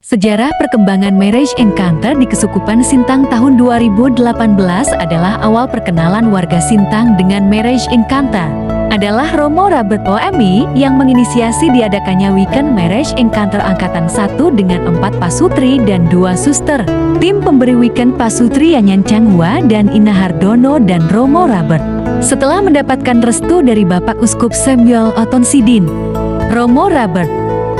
Sejarah perkembangan Marriage Encounter di Kesukupan Sintang tahun 2018 adalah awal perkenalan warga Sintang dengan Marriage Encounter. Adalah Romo Robert OMI yang menginisiasi diadakannya Weekend Marriage Encounter Angkatan 1 dengan 4 pasutri dan 2 suster. Tim pemberi weekend pasutri Yanyan Changhua dan Ina Hardono dan Romo Robert. Setelah mendapatkan restu dari Bapak Uskup Samuel Otonsidin, Romo Robert,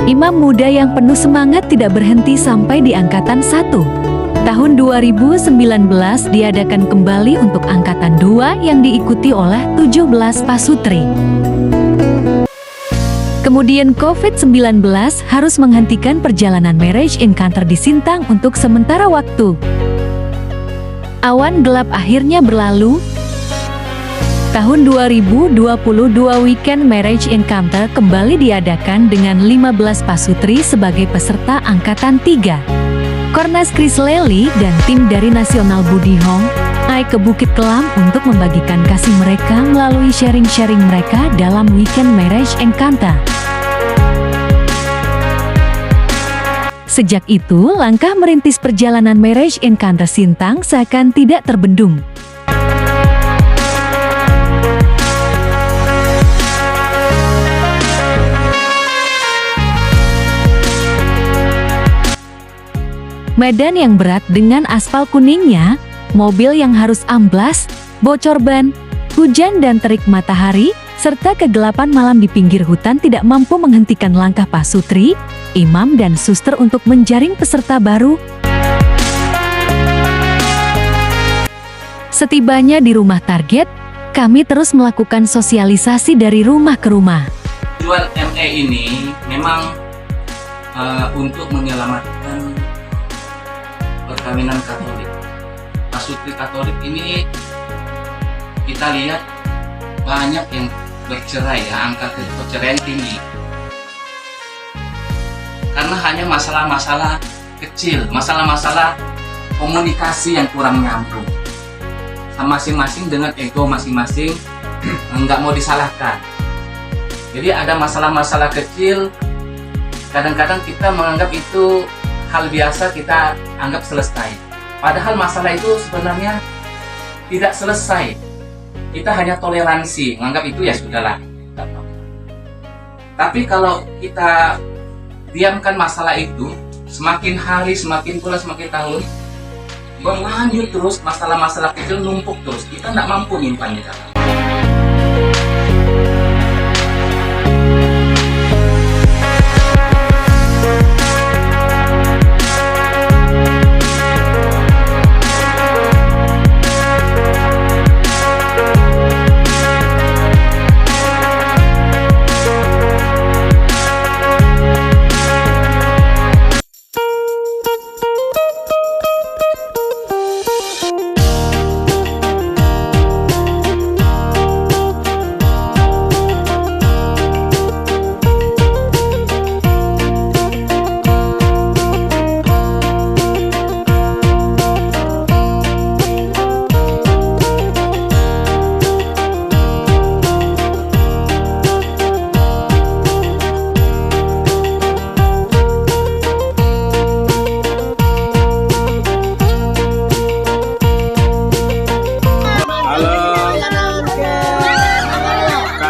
imam muda yang penuh semangat, tidak berhenti sampai di Angkatan 1. Tahun 2019 diadakan kembali untuk Angkatan 2 yang diikuti oleh 17 pasutri. Kemudian COVID-19 harus menghentikan perjalanan Marriage Encounter di Sintang untuk sementara waktu. Awan gelap akhirnya berlalu. Tahun 2022 Weekend Marriage Encounter kembali diadakan dengan 15 pasutri sebagai peserta Angkatan 3. Kornas Kris Leli dan tim dari Nasional Budi Hong naik ke Bukit Kelam untuk membagikan kasih mereka melalui sharing-sharing mereka dalam Weekend Marriage Encounter. Sejak itu, langkah merintis perjalanan Marriage Encounter Sintang seakan tidak terbendung. Medan yang berat dengan aspal kuningnya, mobil yang harus amblas, bocor ban, hujan dan terik matahari, serta kegelapan malam di pinggir hutan tidak mampu menghentikan langkah pasutri, imam dan suster untuk menjaring peserta baru. Setibanya di rumah target, kami terus melakukan sosialisasi dari rumah ke rumah. Tujuan ME ini memang untuk menyelamatkan perkawinan Katolik. Pasutri Katolik ini kita lihat banyak yang bercerai, angka perceraian tinggi. Karena hanya masalah-masalah kecil, masalah-masalah komunikasi yang kurang nyambung. Masing-masing dengan ego masing-masing, nggak mau disalahkan. Jadi ada masalah-masalah kecil, kadang-kadang kita menganggap itu hal biasa, kita anggap selesai. Padahal masalah itu sebenarnya tidak selesai. Kita hanya toleransi, menganggap itu ya sudahlah. Tapi kalau kita diamkan masalah itu, semakin hari, semakin bulan, semakin tahun, berlanjut terus, masalah-masalah kecil numpuk terus. Kita nggak mampu nyimpannya.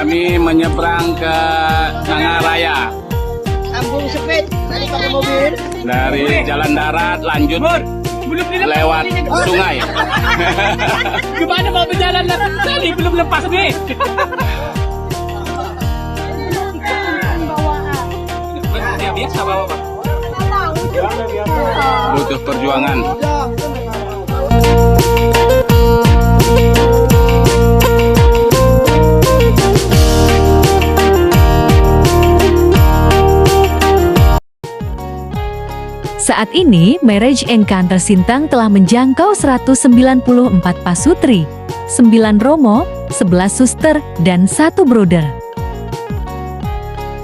Kami menyeberang ke Nangaraya. Sambung sepit tadi pakai mobil. Dari jalan darat lanjut lewat sungai. Gimana mau berjalan tadi belum lepas nih? Biasa bawa Pak. Butuh perjuangan. Saat ini, Marriage Encounter Sintang telah menjangkau 194 pasutri, 9 romo, 11 suster, dan 1 brother.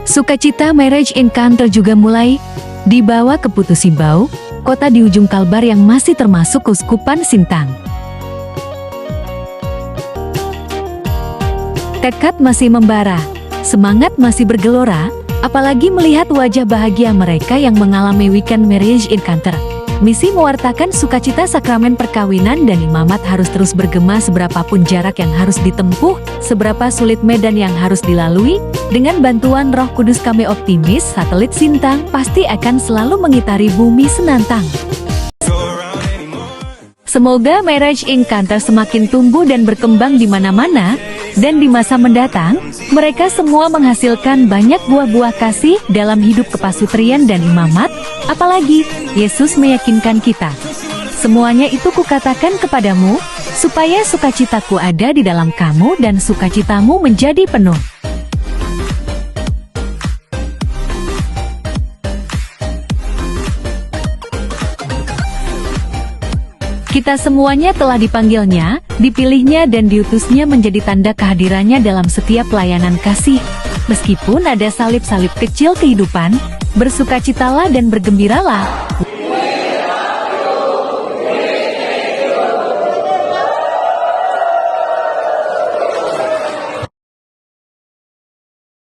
Sukacita Marriage Encounter juga mulai dibawa ke Putu Sibau, kota di ujung Kalbar yang masih termasuk Keuskupan Sintang. Tekad masih membara, semangat masih bergelora, Apalagi melihat wajah bahagia mereka yang mengalami weekend marriage encounter. Misi mewartakan sukacita sakramen perkawinan dan imamat harus terus bergema seberapapun jarak yang harus ditempuh, seberapa sulit medan yang harus dilalui. Dengan bantuan Roh Kudus kami optimis satelit Sintang pasti akan selalu mengitari bumi senantang. Semoga marriage encounter semakin tumbuh dan berkembang di mana-mana, dan di masa mendatang, mereka semua menghasilkan banyak buah-buah kasih dalam hidup kepasutrian dan imamat, apalagi Yesus meyakinkan kita. Semuanya itu kukatakan kepadamu, supaya sukacitaku ada di dalam kamu dan sukacitamu menjadi penuh. Kita semuanya telah dipanggilnya, dipilihnya dan diutusnya menjadi tanda kehadirannya dalam setiap pelayanan kasih. Meskipun ada salib-salib kecil kehidupan, bersukacitalah dan bergembiralah.